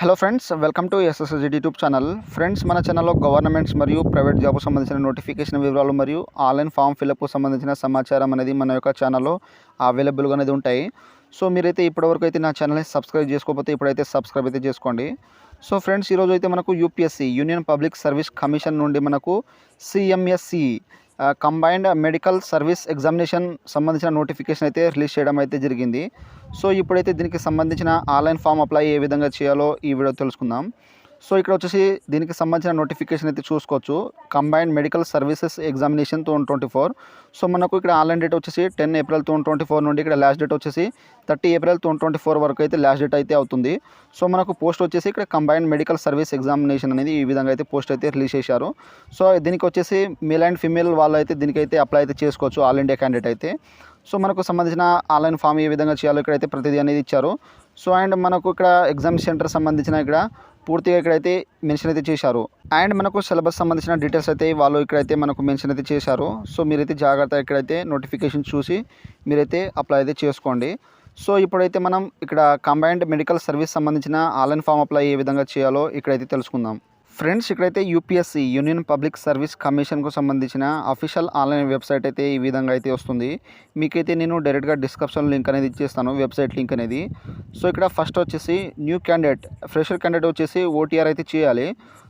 Hello friends, welcome to SSZ YouTube channel. Friends, మన ఛానల్లో governments మరియు ప్రైవేట్ జాబ్కు సంబంధించిన నోటిఫికేషన్ వివరాలు మరియు ఆన్లైన్ ఫామ్ ఫిల్అప్కు సంబంధించిన సమాచారం అనేది మన యొక్క ఛానల్లో అవైలబుల్గా అనేది ఉంటాయి. సో మీరైతే ఇప్పటివరకు అయితే నా ఛానల్ని సబ్స్క్రైబ్ చేసుకోకపోతే ఇప్పుడైతే సబ్స్క్రైబ్ అయితే చేసుకోండి. సో ఫ్రెండ్స్, ఈరోజు అయితే మనకు UPSC union public service commission నుండి మనకు సిఎంఎస్సి కంబైన్డ్ మెడికల్ సర్వీస్ ఎగ్జామినేషన్ సంబంధించిన నోటిఫికేషన్ అయితే రిలీజ్ చేయడం అయితే జరిగింది. సో ఇప్పుడైతే దీనికి సంబంధించిన ఆన్లైన్ ఫామ్ అప్లై ఏ విధంగా చేయాలో ఈ వీడియో తెలుసుకుందాం. సో ఇక్కడ వచ్చేసి దీనికి సంబంధించిన నోటిఫికేషన్ అయితే చూసుకోవచ్చు. Combined medical services examination 2024. So మనకు ఇక్కడ ఆన్లైన్ డేట్ వచ్చేసి 10 ఏప్రిల్ 2024 నుండి ఇక్కడ లాస్ట్ డేట్ వచ్చేసి 30 ఏప్రిల్ 2024 వరకు అయితే లాస్ట్ డేట్ అయితే అవుతుంది. సో మనకు పోస్ట్ వచ్చేసి ఇక్కడ కంబైన్డ్ మెడికల్ సర్వీస్ ఎగ్జామినేషన్ అనేది ఈ విధంగా అయితే పోస్ట్ అయితే రిలీజ్ చేశారు. సో దీనికి వచ్చేసి మేల్ అండ్ ఫీమేల్ వాళ్ళు అయితే దీనికైతే అప్లై అయితే చేసుకోవచ్చు, ఆల్ ఇండియా క్యాండిడేట్ అయితే. సో మనకు సంబంధించిన ఆన్లైన్ ఫామ్ ఏ విధంగా చేయాలో ఇక్కడైతే ప్రతిదీ అనేది ఇచ్చారు. సో అండ్ మనకు ఇక్కడ ఎగ్జామ్ సెంటర్ సంబంధించిన ఇక్కడ పూర్తిగా ఇక్కడైతే మెన్షన్ అయితే చేశారు. అండ్ మనకు సిలబస్ సంబంధించిన డీటెయిల్స్ అయితే వాళ్ళు ఇక్కడైతే మనకు మెన్షన్ అయితే చేశారు. సో మీరైతే జాగ్రత్తగా ఇక్కడైతే నోటిఫికేషన్ చూసి మీరైతే అప్లై అయితే చేసుకోండి. సో ఇప్పుడైతే మనం ఇక్కడ కంబైన్డ్ మెడికల్ సర్వీస్ సంబంధించిన ఆన్లైన్ ఫామ్ అప్లై ఏ విధంగా చేయాలో ఇక్కడైతే తెలుసుకుందాం. ఫ్రెండ్స్, ఇక్కడైతే యూపీఎస్సీ యూనియన్ పబ్లిక్ సర్వీస్ కమిషన్కు సంబంధించిన అఫీషియల్ ఆన్లైన్ వెబ్సైట్ అయితే ఈ విధంగా అయితే వస్తుంది. మీకైతే నేను డైరెక్ట్గా డిస్క్రిప్షన్ లింక్ అనేది ఇచ్చేస్తాను, వెబ్సైట్ లింక్ అనేది. సో ఇక్కడ ఫస్ట్ వచ్చేసి న్యూ క్యాండిడేట్, ఫ్రెషర్ క్యాండిడేట్ వచ్చేసి ఓటీఆర్ అయితే చేయాలి.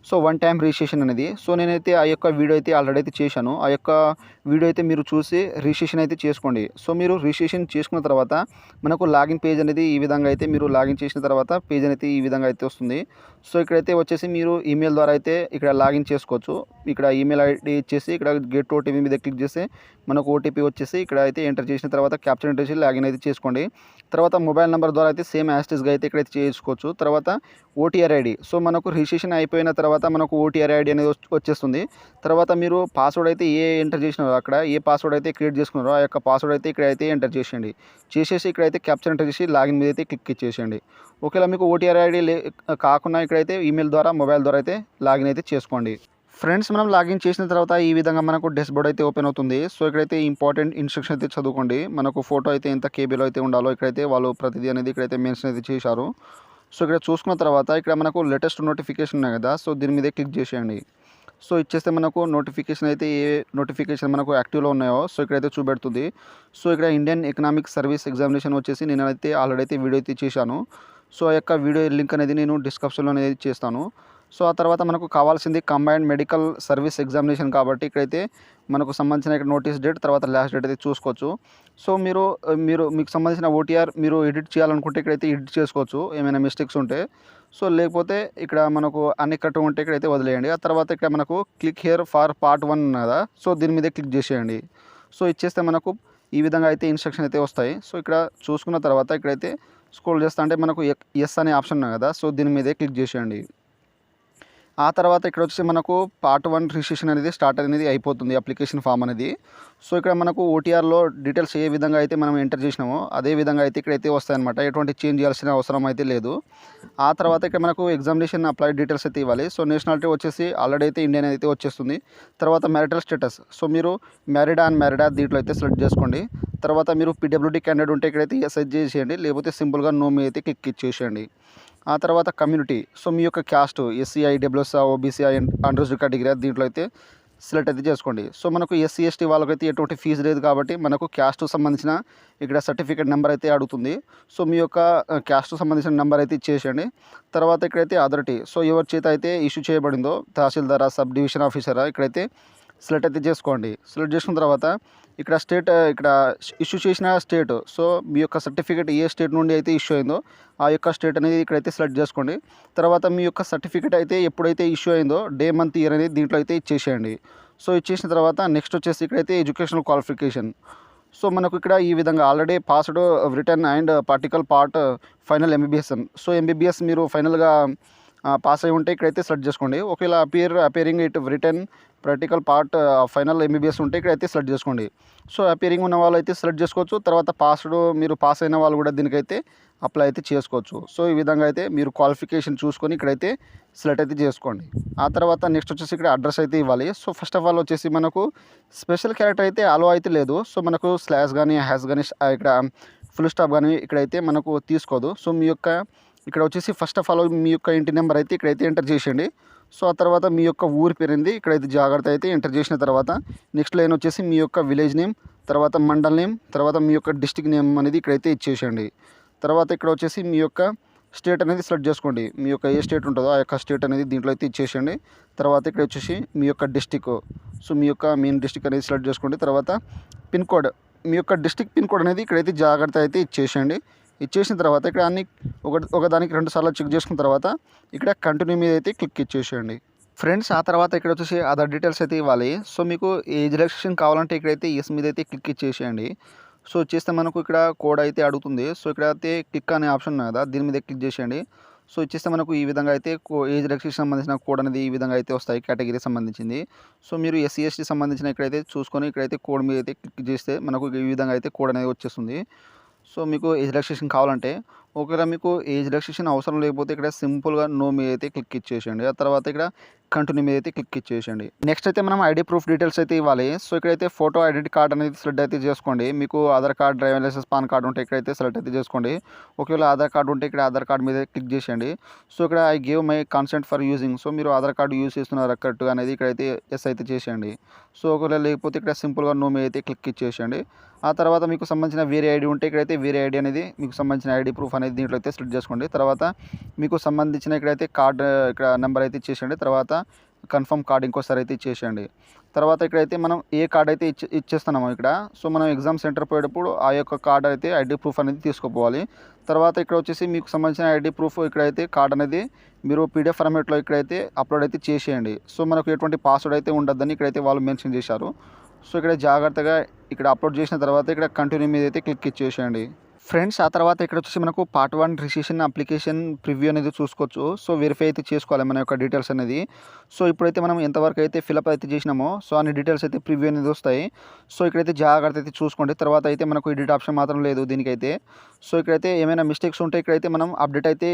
సో 1 టైం రిజిస్ట్రేషన్ అనేది. సో నేనైతే ఆ యొక్క వీడియో అయితే ఆల్రెడీ అయితే చేశాను. ఆ యొక్క వీడియో అయితే మీరు చూసి రిజిస్ట్రేషన్ అయితే చేసుకోండి. సో మీరు రిజిస్ట్రేషన్ చేసుకున్న తర్వాత మనకు లాగిన్ పేజ్ అనేది ఈ విధంగా అయితే మీరు లాగిన్ చేసిన తర్వాత పేజ్ అనేది ఈ విధంగా అయితే వస్తుంది. సో ఇక్కడైతే వచ్చేసి మీరు ఈమెయిల్ ద్వారా అయితే ఇక్కడ లాగిన్ చేసుకోవచ్చు. ఇక్కడ ఈమెయిల్ ఐడి ఇచ్చేసి ఇక్కడ గెట్ ఓటీపీ మీద క్లిక్ చేస్తే మనకు ఓటీపీ వచ్చేసి ఇక్కడ అయితే ఎంటర్ చేసిన తర్వాత క్యాప్చర్ ఎంటర్ చేసి లాగిన్ అయితే చేసుకోండి. తర్వాత మొబైల్ నెంబర్ ద్వారా అయితే సేమ్ యాస్టిస్గా అయితే ఇక్కడైతే చేసుకోవచ్చు. తర్వాత ఓటీఆర్ ఐడి. సో మనకు రిజిస్ట్రేషన్ అయిపోయిన తర్వాత మనకు ఓటీఆర్ ఐడి అనేది వచ్చేస్తుంది. తర్వాత మీరు పాస్వర్డ్ అయితే ఎంటర్ చేసినారో అక్కడ ఏ పాస్వర్డ్ అయితే క్రియేట్ చేసుకున్నారో ఆ యొక్క పాస్వర్డ్ అయితే ఇక్కడైతే ఎంటర్ చేసేయండి. చేసేసి ఇక్కడైతే క్యాప్చర్ ఎంటర్ చేసి లాగిన్ మీద అయితే క్లిక్ ఇచ్చేసేయండి. ఒకవేళ మీకు ఓటీఆర్ ఐడి కాకుండా ఇక్కడైతే ఈమెయిల్ ద్వారా మొబైల్ ద్వారా అయితే లాగిన్ అయితే చేసుకోండి. ఫ్రెండ్స్, మనం లాగిన్ చేసిన తర్వాత ఈ విధంగా మనకు డాష్బోర్డ్ అయితే ఓపెన్ అవుతుంది. సో ఇక్కడైతే ఇంపార్టెంట్ ఇన్స్ట్రక్షన్ అయితే చదువుకోండి. మనకు ఫోటో అయితే ఎంత కేబీలో అయితే ఉండాలో ఇక్కడైతే వాళ్ళు ప్రతిదీ అనేది ఇక్కడైతే మెన్షన్ అయితే చేశారు. సో ఇక్కడ చూసుకున్న తర్వాత ఇక్కడ మనకు లేటెస్ట్ నోటిఫికేషన్ ఉన్నాయి కదా, సో దీని మీదే క్లిక్ చేసేయండి. సో ఇచ్చేస్తే మనకు నోటిఫికేషన్ అయితే ఏ నోటిఫికేషన్ మనకు యాక్టివ్లో ఉన్నాయో సో ఇక్కడైతే చూపెడుతుంది. సో ఇక్కడ ఇండియన్ ఎకనామిక్ సర్వీస్ ఎగ్జామినేషన్ వచ్చేసి నేనైతే ఆల్రెడీ అయితే వీడియో అయితే చేశాను. సో ఆ యొక్క వీడియో లింక్ అనేది నేను డిస్క్రిప్షన్లో అనేది చేస్తాను. సో ఆ తర్వాత మనకు కావాల్సింది కంబైన్డ్ మెడికల్ సర్వీస్ ఎగ్జామినేషన్ కాబట్టి ఇక్కడైతే మనకు సంబంధించిన ఇక్కడ నోటీస్ డేట్ తర్వాత లాస్ట్ డేట్ అయితే చూసుకోవచ్చు. సో మీకు సంబంధించిన ఓటీఆర్ మీరు ఎడిట్ చేయాలనుకుంటే ఇక్కడైతే ఎడిట్ చేసుకోవచ్చు ఏమైనా మిస్టేక్స్ ఉంటే. సో లేకపోతే ఇక్కడ మనకు అన్ని కరెక్ట్ ఉంటే ఇక్కడైతే వదిలేయండి. ఆ తర్వాత ఇక్కడ మనకు క్లిక్ హియర్ ఫర్ పార్ట్ 1 కదా, సో దీని మీదే క్లిక్ చేసేయండి. సో ఇచ్చేస్తే మనకు ఈ విధంగా అయితే ఇన్స్ట్రక్షన్ అయితే వస్తాయి. సో ఇక్కడ చూసుకున్న తర్వాత ఇక్కడైతే స్క్రోల్ చేస్తా అంటే మనకు ఎస్ అనే ఆప్షన్ ఉంది కదా, సో దీని మీదే క్లిక్ చేసేయండి. ఆ తర్వాత ఇక్కడ వచ్చి మనకు పార్ట్ 1 రిజిస్ట్రేషన్ అనేది స్టార్ట్ అనేది అయిపోతుంది, అప్లికేషన్ ఫామ్ అనేది. సో ఇక్కడ మనకు ఓటీఆర్లో డీటెయిల్స్ ఏ విధంగా అయితే మనం ఎంటర్ చేసినామో అదే విధంగా అయితే ఇక్కడైతే వస్తాయన్నమాట. ఎటువంటి చేంజ్ చేయాల్సిన అవసరం అయితే లేదు. ఆ తర్వాత ఇక్కడ మనకు ఎగ్జామినేషన్ అప్లై డీటెయిల్స్ అయితే ఇవ్వాలి. సో నేషనాలిటీ వచ్చేసి ఆల్రెడీ అయితే ఇండియన్ అయితే వచ్చేస్తుంది. తర్వాత మ్యారిటల్ స్టేటస్, సో మీరు మ్యారీడా అండ్ మ్యారీడా దీంట్లో అయితే సెలెక్ట్ చేసుకోండి. తర్వాత మీరు పీడబ్ల్యూడీ క్యాండిడేట్ ఉంటే ఇక్కడైతే ఎస్ఐ చేసేయండి, లేకపోతే సింపుల్గా నో మీ అయితే క్లిక్ ఇచ్చేసేయండి. ఆ తర్వాత కమ్యూనిటీ, సో మీ యొక్క caste SCI, WSI, OBCI, unreserved category దీంట్లో అయితే సెలెక్ట్ అయితే చేసుకోండి. సో మనకు ఎస్సీ ఎస్టీ వాళ్ళకైతే ఎటువంటి ఫీజు లేదు కాబట్టి మనకు క్యాస్ట్కు సంబంధించిన ఇక్కడ సర్టిఫికేట్ నెంబర్ అయితే అడుగుతుంది. సో మీ యొక్క క్యాస్ట్కు సంబంధించిన నెంబర్ అయితే ఇచ్చేసేయండి. తర్వాత ఇక్కడైతే అథారిటీ, సో ఎవరి చేత అయితే ఇష్యూ చేయబడిందో తహసీల్దారా, సబ్ డివిజన్ ఆఫీసరా ఇక్కడైతే సెలెక్ట్ అయితే చేసుకోండి. సెలెక్ట్ చేసుకున్న తర్వాత ఇక్కడ స్టేట్, ఇక్కడ ఇష్యూ చేసిన స్టేట్, సో మీ యొక్క సర్టిఫికేట్ ఏ స్టేట్ నుండి అయితే ఇష్యూ అయిందో ఆ యొక్క స్టేట్ అనేది ఇక్కడైతే సెలెక్ట్ చేసుకోండి. తర్వాత మీ యొక్క సర్టిఫికేట్ అయితే ఎప్పుడైతే ఇష్యూ అయిందో డే, మంత్, ఇయర్ అనేది దీంట్లో అయితే ఇచ్చేసేయండి. సో ఇచ్చేసిన తర్వాత నెక్స్ట్ వచ్చేసి ఇక్కడైతే ఎడ్యుకేషనల్ క్వాలిఫికేషన్. సో మనకు ఇక్కడ ఈ విధంగా already passed return and particle part final MBBS. So MBBS మీరు ఫైనల్గా పాస్ అయి ఉంటే ఇక్కడైతే సెలెక్ట్ చేసుకోండి. ఒకవేళ appearing it return practical part final MBBS ఉంటే ఇక్కడైతే సెలెక్ట్ చేసుకోండి. సో అపియరింగ్ ఉన్న వాళ్ళు అయితే సెలెక్ట్ చేసుకోవచ్చు. తర్వాత మీరు పాస్ అయిన వాళ్ళు కూడా దీనికైతే అప్లై అయితే చేసుకోవచ్చు. సో ఈ విధంగా అయితే మీరు క్వాలిఫికేషన్ చూసుకొని ఇక్కడైతే సెలెక్ట్ అయితే చేసుకోండి. ఆ తర్వాత నెక్స్ట్ వచ్చేసి ఇక్కడ అడ్రస్ అయితే ఇవ్వాలి. సో ఫస్ట్ ఆఫ్ ఆల్ వచ్చేసి మనకు స్పెషల్ క్యారెక్టర్ అయితే అలో అయితే లేదు. సో మనకు స్లాష్ కానీ హ్యాష్ కానీ ఇక్కడ ఫుల్ స్టాప్ కానీ ఇక్కడైతే మనకు తీసుకోదు. సో మీ యొక్క ఇక్కడ వచ్చేసి ఫస్ట్ ఆఫ్ ఆల్ మీ యొక్క ఇంటి నెంబర్ అయితే ఇక్కడైతే ఎంటర్ చేసేయండి. సో ఆ తర్వాత మీ యొక్క ఊరి పేరుంది ఇక్కడైతే జాగ్రత్త అయితే ఎంటర్ చేసిన తర్వాత నెక్స్ట్ లైన్ వచ్చేసి మీ యొక్క విలేజ్ నేమ్, తర్వాత మండల్ నేమ్, తర్వాత మీ యొక్క డిస్టిక్ నేమ్ అనేది ఇక్కడైతే ఇచ్చేసేయండి. తర్వాత ఇక్కడ వచ్చేసి మీ యొక్క స్టేట్ అనేది సెలెక్ట్ చేసుకోండి. మీ యొక్క ఏ స్టేట్ ఉంటుందో ఆ యొక్క స్టేట్ అనేది దీంట్లో అయితే ఇచ్చేసేయండి. తర్వాత ఇక్కడ వచ్చేసి మీ యొక్క డిస్టిక్, సో మీ యొక్క మెయిన్ డిస్టిక్ అనేది సెలెక్ట్ చేసుకోండి. తర్వాత పిన్ కోడ్, మీ యొక్క డిస్టిక్ పిన్ కోడ్ అనేది ఇక్కడైతే జాగ్రత్త అయితే ఇచ్చేసేయండి. ఇచ్చేసిన తర్వాత ఇక్కడ అన్ని ఒకదానికి 2 సార్లు చెక్ చేసుకున్న తర్వాత ఇక్కడ కంటిన్యూ మీద అయితే క్లిక్ ఇచ్చేసేయండి. ఫ్రెండ్స్ ఆ తర్వాత ఇక్కడ వచ్చేసి అదర్ డీటెయిల్స్ అయితే ఇవ్వాలి. సో మీకు ఏజ్ రిలాక్సేషన్ కావాలంటే ఇక్కడైతే ఎస్ మీద అయితే క్లిక్ ఇచ్చేసేయండి. సో చేస్తే మనకు ఇక్కడ కోడ్ అయితే అడుగుతుంది. సో ఇక్కడ అయితే క్లిక్ అనే ఆప్షన్ ఉంది కదా, దీని మీద క్లిక్ చేసేయండి. సో ఇచ్చేస్తే మనకు ఈ విధంగా అయితే ఏజ్ రిలాక్సేషన్ సంబంధించిన కోడ్ అనేది ఈ విధంగా అయితే వస్తాయి కేటగిరీ సంబంధించింది. సో మీరు ఎస్సీ ఎస్టీ సంబంధించిన ఇక్కడైతే చూసుకొని ఇక్కడైతే కోడ్ మీద అయితే క్లిక్ చేస్తే మనకు ఈ విధంగా అయితే కోడ్ అనేది వచ్చేస్తుంది. సో మీకు ఏజ్ రిలాక్సేషన్ కావాలంటే, ఒకవేళ మీకు ఏజ్ రిలాక్సేషన్ అవసరం లేకపోతే ఇక్కడ సింపుల్గా నో మీద అయితే క్లిక్ ఇచ్చేసేయండి. ఆ తర్వాత ఇక్కడ కంటిన్యూ మీద అయితే క్లిక్ ఇచ్చేసేయండి. నెక్స్ట్ అయితే మనం ఐడి ప్రూఫ్ డీటెయిల్స్ అయితే ఇవ్వాలి. సో ఇక్కడైతే ఫోటో ఐడెంటిటీ కార్డ్ అనేది సెలెక్ట్ అయితే చేసుకోండి. మీకు Aadhaar card, driving licence, PAN card ఉంటే ఇక్కడైతే సెలెక్ట్ అయితే చేసుకోండి. ఒకవేళ ఆధార్ కార్డు ఉంటే ఇక్కడ ఆధార్ కార్డ్ మీద క్లిక్ చేసేయండి. సో ఇక్కడ I give my consent for using, so మీరు ఆధార్ కార్డు యూజ్ చేస్తున్నారు కరెక్ట్గా అనేది ఇక్కడైతే ఎస్ అయితే చేసేయండి. సో ఒకవేళ లేకపోతే ఇక్కడ సింపుల్గా నో మీద అయితే క్లిక్ ఇచ్చేసేయండి. ఆ తర్వాత మీకు సంబంధించిన వేరే ఐడి ఉంటే ఇక్కడైతే వేరే ఐడి అనేది మీకు సంబంధించిన ఐడి ప్రూఫ్ అనేది దీంట్లో అయితే సెలెక్ట్ చేసుకోండి. తర్వాత మీకు సంబంధించిన ఇక్కడైతే కార్డ్ ఇక్కడ నెంబర్ అయితే ఇచ్చేసేయండి. తర్వాత కన్ఫర్మ్ కార్డ్ ఇంకోసారి అయితే ఇచ్చేసేయండి. తర్వాత ఇక్కడైతే మనం ఏ కార్డ్ అయితే ఇచ్చేస్తున్నామో ఇక్కడ, సో మనం ఎగ్జామ్ సెంటర్ పోయేటప్పుడు ఆ యొక్క కార్డ్ అయితే ఐడి ప్రూఫ్ అనేది తీసుకుపోవాలి. తర్వాత ఇక్కడ వచ్చేసి మీకు సంబంధించిన ఐడి ప్రూఫ్ ఇక్కడైతే కార్డ్ అనేది మీరు పీడిఎఫ్ ఫార్మాట్లో ఇక్కడైతే అప్లోడ్ అయితే చేసేయండి. సో మనకు ఎటువంటి పాస్వర్డ్ అయితే ఉండద్దని ఇక్కడైతే వాళ్ళు మెన్షన్ చేశారు. సో ఇక్కడ జాగ్రత్తగా ఇక్కడ అప్లోడ్ చేసిన తర్వాత ఇక్కడ కంటిన్యూ మీద అయితే క్లిక్ ఇచ్చేసేయండి. ఫ్రెండ్స్ ఆ తర్వాత ఇక్కడ వచ్చేసి మనకు పార్ట్ 1 రిజిస్ట్రేషన్ అప్లికేషన్ ప్రివ్యూ అనేది చూసుకోవచ్చు. సో వెరిఫై అయితే చేసుకోవాలి మన యొక్క డీటెయిల్స్ అనేది. సో ఇప్పుడైతే మనం ఎంతవరకు అయితే ఫిలప్ అయితే చేసినామో సో అన్ని డీటెయిల్స్ అయితే ప్రివ్యూ అనేది వస్తాయి. సో ఇక్కడైతే జాగ్రత్త అయితే చూసుకోండి. తర్వాత అయితే మనకు ఎడిట్ ఆప్షన్ మాత్రం లేదు దీనికైతే. సో ఇక్కడైతే ఏమైనా మిస్టేక్స్ ఉంటే ఇక్కడైతే మనం అప్డేట్ అయితే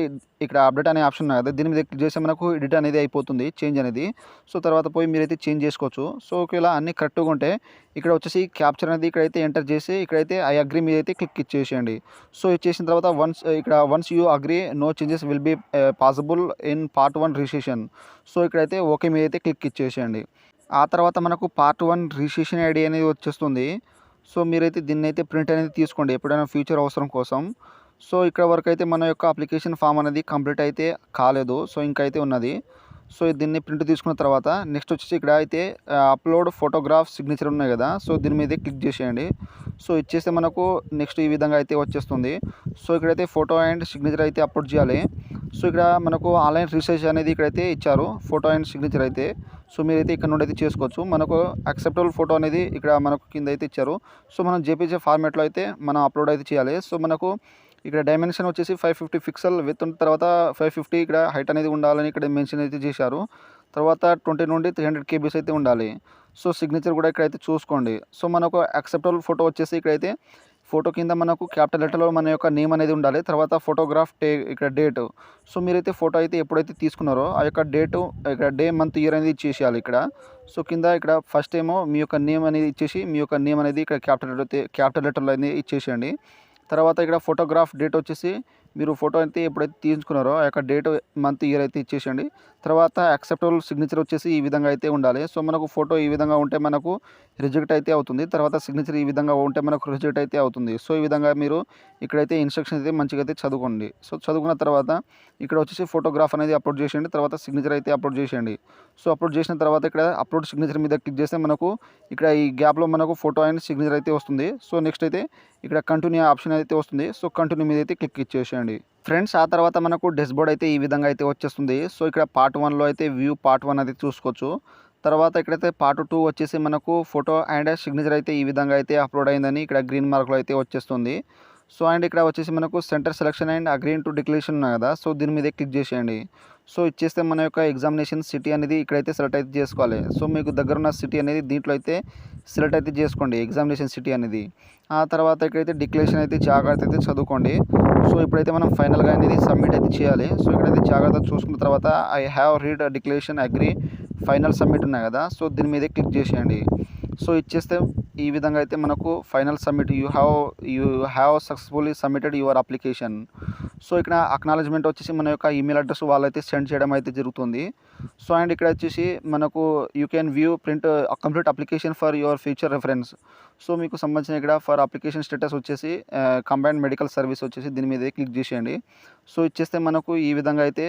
ఇక్కడ అప్డేట్ అనే ఆప్షన్ ఉంది కదా, దీని మీద క్లిక్ చేస్తే మనకు ఎడిట్ అనేది అయిపోతుంది, చేంజ్ అనేది. సో తర్వాత పోయి మీరైతే చేంజ్ చేసుకోవచ్చు. సో ఒకవేళ అన్నీ కరెక్ట్గా ఉంటే ఇక్కడ వచ్చేసి క్యాప్చర్ అనేది ఇక్కడైతే ఎంటర్ చేసి ఇక్కడైతే ఐ అగ్రీ మీద అయితే క్లిక్ ఇచ్చేసేయండి. సో ఇచ్చేసిన తర్వాత once you agree no changes will be possible in part 1 registration. So ఇక్కడైతే ఓకే మీద అయితే క్లిక్ ఇచ్చేసేయండి. ఆ తర్వాత మనకు పార్ట్ 1 రిజిస్ట్రేషన్ ఐడి అనేది వచ్చేస్తుంది. సో మీరైతే దీన్ని అయితే ప్రింట్ అనేది తీసుకోండి ఎప్పుడైనా ఫ్యూచర్ అవసరం కోసం. సో ఇక్కడ వరకు అయితే మన యొక్క అప్లికేషన్ ఫామ్ అనేది కంప్లీట్ అయితే కాలేదు, సో ఇంకా అయితే ఉన్నది. సో దీన్ని ప్రింట్ తీసుకున్న తర్వాత నెక్స్ట్ వచ్చేసి ఇక్కడ అయితే అప్లోడ్ ఫోటోగ్రాఫ్ సిగ్నేచర్ ఉన్నాయి కదా, సో దీని మీద క్లిక్ చేసేయండి. సో ఇచ్చేస్తే మనకు నెక్స్ట్ ఈ విధంగా అయితే వచ్చేస్తుంది. సో ఇక్కడైతే ఫోటో అండ్ సిగ్నేచర్ అయితే అప్లోడ్ చేయాలి. సో ఇక్కడ మనకు ఆన్లైన్ రీసెర్చ్ అనేది ఇక్కడైతే ఇచ్చారు, ఫోటో అండ్ సిగ్నేచర్ అయితే. సో మీరైతే ఇక్కడ నుండి అయితే చేసుకోవచ్చు. మనకు యాక్సెప్టబుల్ ఫోటో అనేది ఇక్కడ మనకు కింద అయితే ఇచ్చారు. సో మనం జేపీజీ ఫార్మాట్లో అయితే మనం అప్లోడ్ అయితే చేయాలి. సో మనకు ఇక్కడ డైమెన్షన్ వచ్చేసి 550 పిక్సెల్ విత్ తర్వాత 550 ఇక్కడ హైట్ అనేది ఉండాలని ఇక్కడ మెన్షన్ అయితే చేశారు. తర్వాత 20 నుండి 300 కేబీస్ అయితే ఉండాలి. సో సిగ్నేచర్ కూడా ఇక్కడైతే చూసుకోండి. సో మనకు యాక్సెప్టబుల్ ఫోటో వచ్చేసి ఇక్కడైతే ఫోటో కింద మనకు క్యాపిటల్ లెటర్లో మన యొక్క నేమ్ అనేది ఉండాలి. తర్వాత ఫోటోగ్రాఫ్ ఇక్కడ డేటు. సో మీరైతే ఫోటో అయితే ఎప్పుడైతే తీసుకున్నారో ఆ యొక్క డేటు ఇక్కడ డే మంత్ ఇయర్ అనేది ఇచ్చేసేయాలి ఇక్కడ. సో కింద ఇక్కడ ఫస్ట్ ఏమో మీ యొక్క నేమ్ అనేది ఇచ్చేసి మీ యొక్క నేమ్ అనేది ఇక్కడ క్యాపిటల్ లెటర్లో అనేది ఇచ్చేసేయండి. తర్వాత ఇక్కడ ఫోటోగ్రాఫ్ డేట్ వచ్చేసి మీరు ఫోటో అయితే ఎప్పుడైతే తీసుకున్నారో ఆ యొక్క డేట్ మంత్ ఇయర్ అయితే ఇచ్చేసేయండి. తర్వాత యాక్సెప్టబుల్ సిగ్నేచర్ వచ్చేసి ఈ విధంగా అయితే ఉండాలి. సో మనకు ఫోటో ఈ విధంగా ఉంటే మనకు రిజెక్ట్ అయితే అవుతుంది. తర్వాత సిగ్నేచర్ ఈ విధంగా ఉంటే మనకు రిజెక్ట్ అయితే అవుతుంది. సో ఈ విధంగా మీరు ఇక్కడైతే ఇన్స్ట్రక్షన్స్ అయితే మంచిగా అయితే చదువుకోండి. సో చదువుకున్న తర్వాత ఇక్కడ వచ్చేసి ఫోటోగ్రాఫ్ అనేది అప్లోడ్ చేసేయండి. తర్వాత సిగ్నేచర్ అయితే అప్లోడ్ చేసేయండి. సో అప్లోడ్ చేసిన తర్వాత ఇక్కడ అప్లోడ్ సిగ్నేచర్ మీద క్లిక్ చేస్తే మనకు ఇక్కడ ఈ గ్యాప్లో మనకు ఫోటో అండ్ సిగ్నేచర్ అయితే వస్తుంది. సో నెక్స్ట్ అయితే ఇక్కడ కంటిన్యూ ఆప్షన్ అయితే వస్తుంది. సో కంటిన్యూ మీద అయితే క్లిక్ ఇచ్చేసేయండి. ఫ్రెండ్స్ ఆ తర్వాత మనకు డెస్బోర్డ్ అయితే ఈ విధంగా అయితే వచ్చేస్తుంది. సో ఇక్కడ పార్ట్ 1లో అయితే వ్యూ పార్ట్ 1 అయితే చూసుకోవచ్చు. తర్వాత ఇక్కడైతే పార్ట్ 2 వచ్చేసి మనకు ఫోటో అండ్ సిగ్నేచర్ అయితే ఈ విధంగా అయితే అప్లోడ్ అయిందని ఇక్కడ గ్రీన్ మార్క్లో అయితే వచ్చేస్తుంది. సో అండ్ ఇక్కడ వచ్చేసి మనకు centre selection and agree to declaration ఉన్నాయి కదా, సో దీని మీద క్లిక్ చేసేయండి. సో ఇచ్చేస్తే మన యొక్క ఎగ్జామినేషన్ సిటీ అనేది ఇక్కడైతే సెలెక్ట్ అయితే చేసుకోవాలి. సో మీకు దగ్గర ఉన్న సిటీ అనేది దీంట్లో అయితే సెలెక్ట్ అయితే చేసుకోండి ఎగ్జామినేషన్ సిటీ అనేది. ఆ తర్వాత ఇక్కడైతే డిక్లరేషన్ అయితే జాగ్రత్త అయితే చదువుకోండి. సో ఇప్పుడైతే మనం ఫైనల్గా అనేది సబ్మిట్ అయితే చేయాలి. సో ఇక్కడైతే జాగ్రత్త చూసుకున్న తర్వాత I have read declaration agree final submit ఉన్నాయి కదా, సో దీని మీద క్లిక్ చేసేయండి. సో ఇచ్చేస్తే ఈ విధంగా అయితే మనకు final submit you have successfully submitted your application. So ఇక్కడ అక్నాలెడ్జ్మెంట్ వచ్చేసి మన యొక్క ఈమెయిల్ అడ్రస్ వాళ్ళైతే సెండ్ చేయడం అయితే జరుగుతుంది. సో అండ్ ఇక్కడ వచ్చేసి మనకు you can view print complete application for your future reference. So మీకు సంబంధించిన ఇక్కడ ఫర్ అప్లికేషన్ స్టేటస్ వచ్చేసి కంబైన్డ్ మెడికల్ సర్వీస్ వచ్చేసి దీని మీద క్లిక్ చేసేయండి. సో ఇచ్చేస్తే మనకు ఈ విధంగా అయితే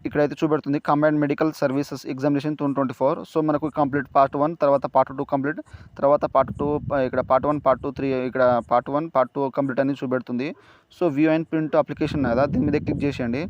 ఇక్కడైతే చూపెడుతుంది combined medical services examination 2024. So మనకు కంప్లీట్ పార్ట్ 1, తర్వాత పార్ట్ 2 కంప్లీట్, తర్వాత పార్ట్ 2 ఇక్కడ పార్ట్ 1, పార్ట్ 2, 3 ఇక్కడ పార్ట్ 1, పార్ట్ 2 కంప్లీట్ అని చూపెడుతుంది. So view and print application కదా దీని మీద క్లిక్ చేసేయండి.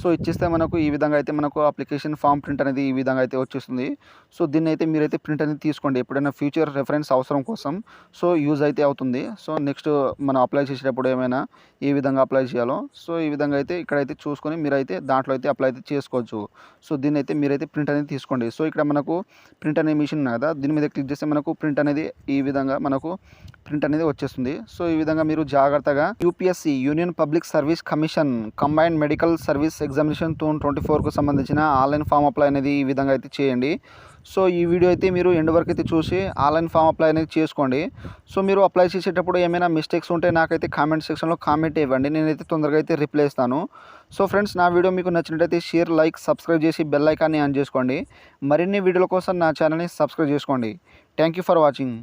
సో ఇచ్చేస్తే మనకు ఈ విధంగా అయితే మనకు అప్లికేషన్ ఫామ్ ప్రింట్ అనేది ఈ విధంగా అయితే వచ్చేస్తుంది. సో దీన్ని అయితే మీరైతే ప్రింట్ అనేది తీసుకోండి ఎప్పుడైనా ఫ్యూచర్ రెఫరెన్స్ అవసరం కోసం. సో యూజ్ అయితే అవుతుంది. సో నెక్స్ట్ మనం అప్లై చేసేటప్పుడు ఏమైనా ఏ విధంగా అప్లై చేయాలో సో ఈ విధంగా అయితే ఇక్కడైతే చూసుకొని మీరైతే దాంట్లో అయితే అప్లై అయితే చేసుకోవచ్చు. సో దీన్ని అయితే మీరైతే ప్రింట్ అనేది తీసుకోండి. సో ఇక్కడ మనకు ప్రింట్ అనే మిషన్ ఉంది కదా దీని మీద క్లిక్ చేస్తే మనకు ప్రింట్ అనేది ఈ విధంగా మనకు ప్రింట్ అనేది వచ్చేస్తుంది. సో ఈ విధంగా మీరు జాగ్రత్తగా UPSC union public service commission combined medical service examination 2024కు సంబంధించిన ఆన్లైన్ ఫామ్ అప్లై అనేది ఈ విధంగా అయితే చేయండి. సో ఈ వీడియో అయితే మీరు ఎండ్ వరకు అయితే చూసి ఆన్లైన్ ఫామ్ అప్లై అనేది చేసుకోండి. సో మీరు అప్లై చేసేటప్పుడు ఏమైనా మిస్టేక్స్ ఉంటే నాకైతే కామెంట్ సెక్షన్లో కామెంట్ ఇవ్వండి, నేనైతే తొందరగా అయితే రిప్లై ఇస్తాను. సో ఫ్రెండ్స్ నా వీడియో మీకు నచ్చినట్లయితే షేర్, లైక్, సబ్స్క్రైబ్ చేసి బెల్ ఐకాన్ని ఆన్ చేసుకోండి. మరిన్ని వీడియోల కోసం నా ఛానల్ని సబ్స్క్రైబ్ చేసుకోండి. Thank you for watching.